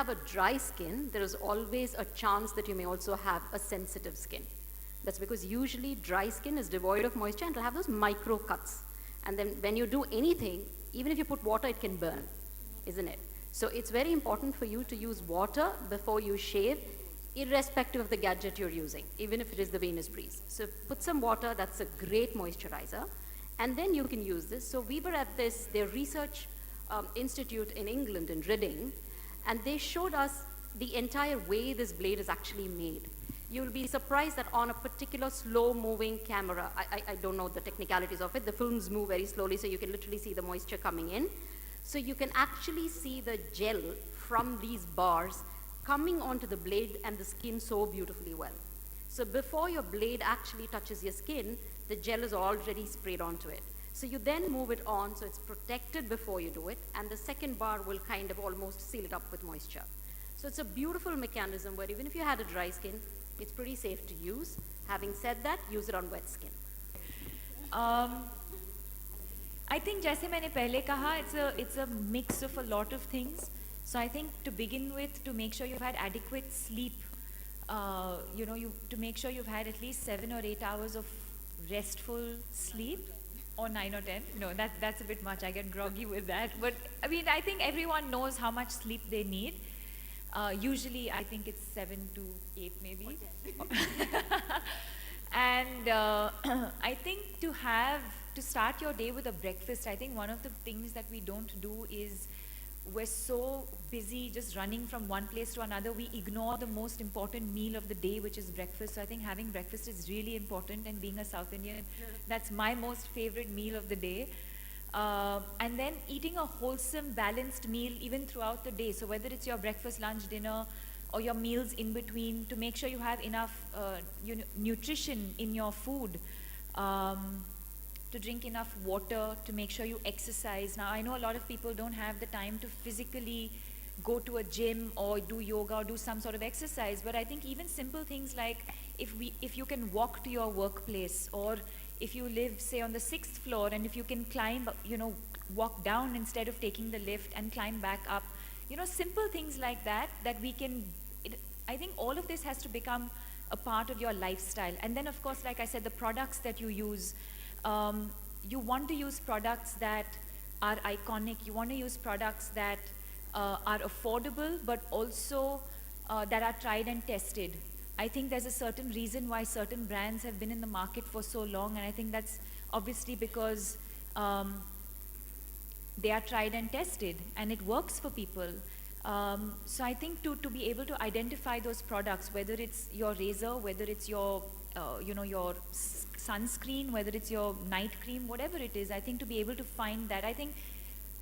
have a dry skin, there is always a chance that you may also have a sensitive skin. That's because usually dry skin is devoid of moisture and it'll have those micro cuts. And then when you do anything, even if you put water, it can burn, isn't it? So it's very important for you to use water before you shave, irrespective of the gadget you're using, even if it is the Venus Breeze. So put some water, that's a great moisturizer, and then you can use this. So we were at their research institute in England, in Reading, and they showed us the entire way this blade is actually made. You'll be surprised that on a particular slow-moving camera, I don't know the technicalities of it, the films move very slowly, so you can literally see the moisture coming in. So you can actually see the gel from these bars coming onto the blade and the skin so beautifully well. So before your blade actually touches your skin, the gel is already sprayed onto it. So you then move it on, so it's protected before you do it, and the second bar will kind of almost seal it up with moisture. So it's a beautiful mechanism where even if you had a dry skin, it's pretty safe to use. Having said that, use it on wet skin. I think, जैसे मैंने पहले कहा, it's a mix of a lot of things. So I think to begin with, to make sure you've had adequate sleep, to make sure you've had at least 7 or 8 hours of restful sleep, or 9 or 10. No, that's a bit much. I get groggy with that. But I mean, I think everyone knows how much sleep they need. Usually, I think it's 7 to 8 maybe. And I think to start your day with a breakfast, I think one of the things that we don't do is we're so busy just running from one place to another, we ignore the most important meal of the day, which is breakfast. So I think having breakfast is really important, and being a South Indian, that's my most favorite meal of the day. And then eating a wholesome, balanced meal even throughout the day. So whether it's your breakfast, lunch, dinner, or your meals in between, to make sure you have enough nutrition in your food, to drink enough water, to make sure you exercise. Now, I know a lot of people don't have the time to physically go to a gym or do yoga or do some sort of exercise, but I think even simple things like if you can walk to your workplace, or if you live, say, on the 6th floor, and if you can climb, walk down instead of taking the lift and climb back up, simple things like that we can, I think all of this has to become a part of your lifestyle. And then, of course, like I said, the products that you use, you want to use products that are iconic. You want to use products that are affordable, but also that are tried and tested. I think there's a certain reason why certain brands have been in the market for so long, and I think that's obviously because they are tried and tested, and it works for people. So I think to be able to identify those products, whether it's your razor, whether it's your your sunscreen, whether it's your night cream, whatever it is, I think to be able to find that, I think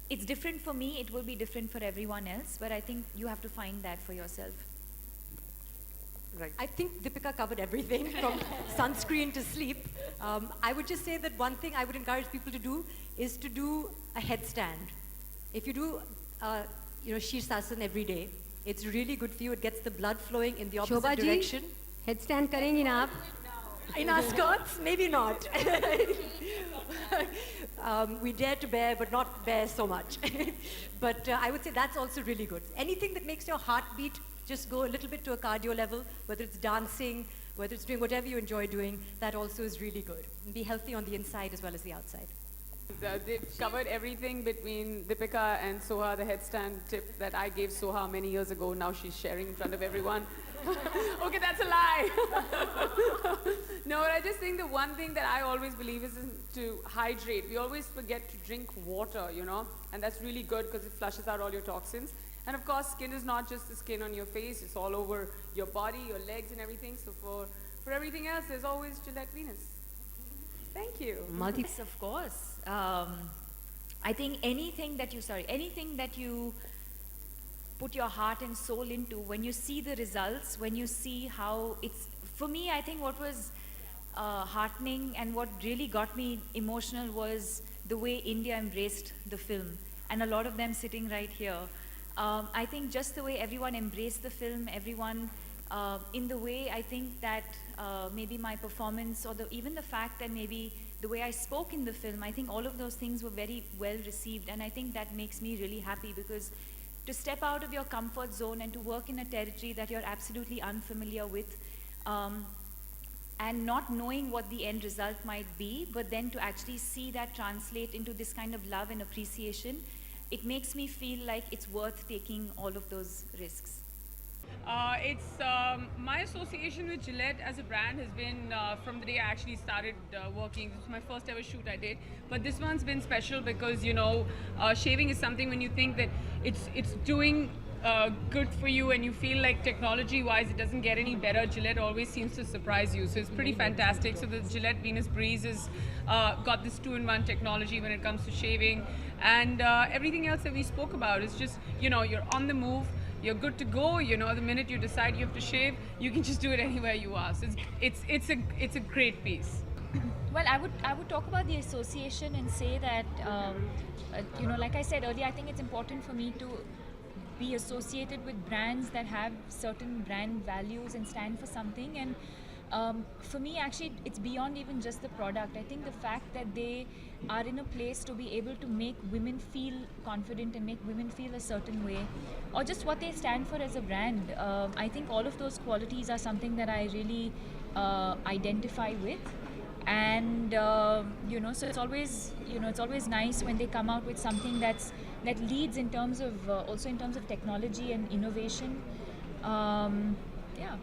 it's different for me, it will be different for everyone else, but I think you have to find that for yourself. Right. I think Deepika covered everything from sunscreen to sleep. I would just say that one thing I would encourage people to do is to do a headstand. If you do, Shirsasana every day, it's really good for you. It gets the blood flowing in the opposite Shobha ji, direction. headstand करेंगी ना आप? In our skirts, maybe not. We dare to bear, but not bear so much. But I would say that's also really good. Anything that makes your heart beat, just go a little bit to a cardio level, whether it's dancing, whether it's doing whatever you enjoy doing, that also is really good. And be healthy on the inside as well as the outside. They've covered everything between Deepika and Soha, the headstand tip that I gave Soha many years ago. Now she's sharing in front of everyone. Okay, that's a lie. No, I just think the one thing that I always believe is to hydrate. We always forget to drink water, and that's really good because it flushes out all your toxins. And of course, skin is not just the skin on your face, it's all over your body, your legs and everything. So for everything else, there's always Gillete Venus. Thank you. Yes, of course. I think anything that you put your heart and soul into, when you see the results, when you see how it's, for me, I think what was heartening and what really got me emotional was the way India embraced the film, and a lot of them sitting right here. I think just the way everyone embraced the film, everyone, in the way I think that maybe my performance, or even the fact that maybe the way I spoke in the film, I think all of those things were very well received, and I think that makes me really happy, because to step out of your comfort zone and to work in a territory that you're absolutely unfamiliar with, and not knowing what the end result might be, but then to actually see that translate into this kind of love and appreciation, it makes me feel like it's worth taking all of those risks. It's my association with Gillette as a brand has been from the day I actually started working. This was my first ever shoot I did, but this one's been special because shaving is something when you think that it's doing good for you and you feel like technology-wise it doesn't get any better. Gillette always seems to surprise you, so it's pretty fantastic. So the Gillette Venus Breeze has got this 2-in-1 technology when it comes to shaving, and everything else that we spoke about is just you're on the move. You're good to go. The minute you decide you have to shave, you can just do it anywhere you are. So it's a great piece. Well, I would talk about the association and say that like I said earlier, I think it's important for me to be associated with brands that have certain brand values and stand for something. And for me, actually, it's beyond even just the product. I think the fact that they are in a place to be able to make women feel confident and make women feel a certain way, or just what they stand for as a brand. I think all of those qualities are something that I really identify with. And so it's always nice when they come out with something that leads in terms of also in terms of technology and innovation. Yeah.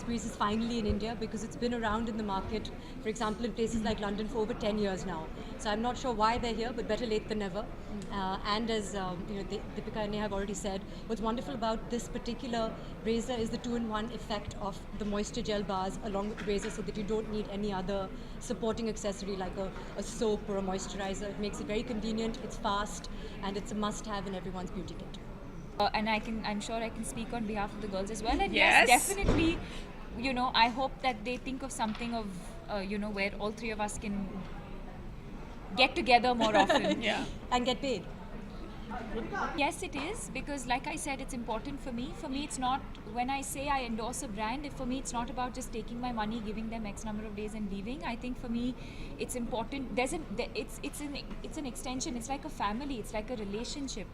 Breeze is finally in India because it's been around in the market, for example, in places like London for over 10 years now. So I'm not sure why they're here, but better late than never. And as Deepika and Neha have already said, what's wonderful about this particular razor is the 2-in-1 effect of the moisture gel bars along with the razor, so that you don't need any other supporting accessory like a soap or a moisturizer. It makes it very convenient, it's fast, and it's a must-have in everyone's beauty kit. And I'm sure I can speak on behalf of the girls as well. And Yes. yes, definitely, I hope that they think of something of, where all three of us can get together more often. Yeah. And get paid. Yes, it is, because like I said, it's important for me. For me, it's not, when I say I endorse a brand, for me, it's not about just taking my money, giving them X number of days and leaving. I think for me, it's important. It's an extension. It's like a family. It's like a relationship.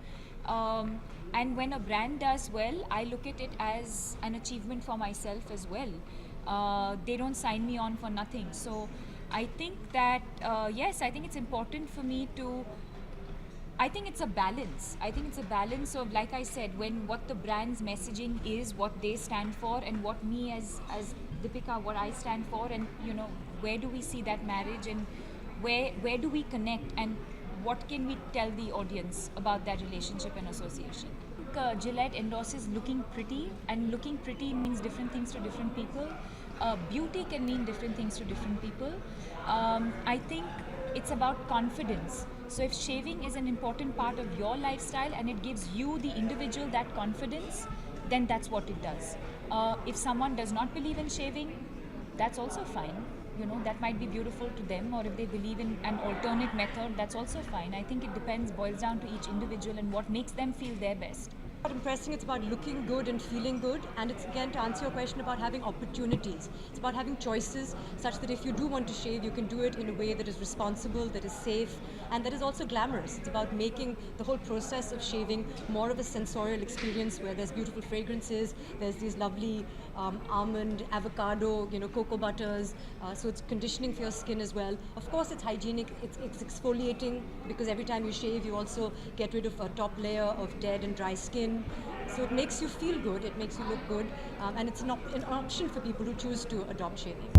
And when a brand does well, I look at it as an achievement for myself as well. They don't sign me on for nothing. So I think that, yes, I think it's important for me to, I think it's a balance. I think it's a balance of, like I said, when what the brand's messaging is, what they stand for, and what me as Deepika, what I stand for, and where do we see that marriage, and where do we connect, and what can we tell the audience about that relationship and association. Gillette endorses looking pretty, and looking pretty means different things to different people. Beauty can mean different things to different people. I think it's about confidence. So if shaving is an important part of your lifestyle and it gives you, the individual, that confidence, then that's what it does. If someone does not believe in shaving, that's also fine. That might be beautiful to them, or if they believe in an alternate method, that's also fine. I think it boils down to each individual and what makes them feel their best. About impressing, it's about looking good and feeling good, and it's again to answer your question about having opportunities. It's about having choices such that if you do want to shave, you can do it in a way that is responsible, that is safe, and that is also glamorous. It's about making the whole process of shaving more of a sensorial experience where there's beautiful fragrances, there's these lovely almond, avocado, cocoa butters, so it's conditioning for your skin as well. Of course, it's hygienic, it's exfoliating, because every time you shave, you also get rid of a top layer of dead and dry skin. So it makes you feel good, it makes you look good, and it's an option for people who choose to adopt shaving.